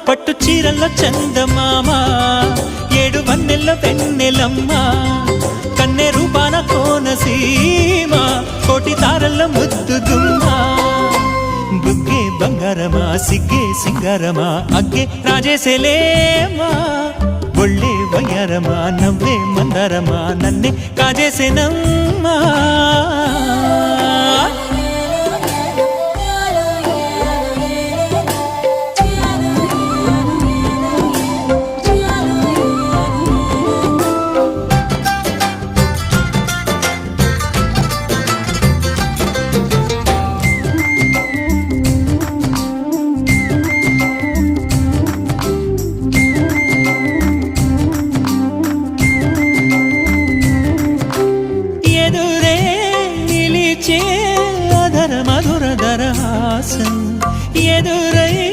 పట్టు చీరల్లో చందమామ ఏడు వన్నెల్లో వెన్నెలమ్మ కన్నె రూపాన కోనసీమ కోటి తారల్లో ముద్దు గుమ్మ బుగ్గే బంగారమా సిగ్గే సింగారమా అగ్గే రాజేసేలేమా ఒళ్ళే వయ్యారమా నవ్వే మందారమా నన్నే కాజేసేనమ్మా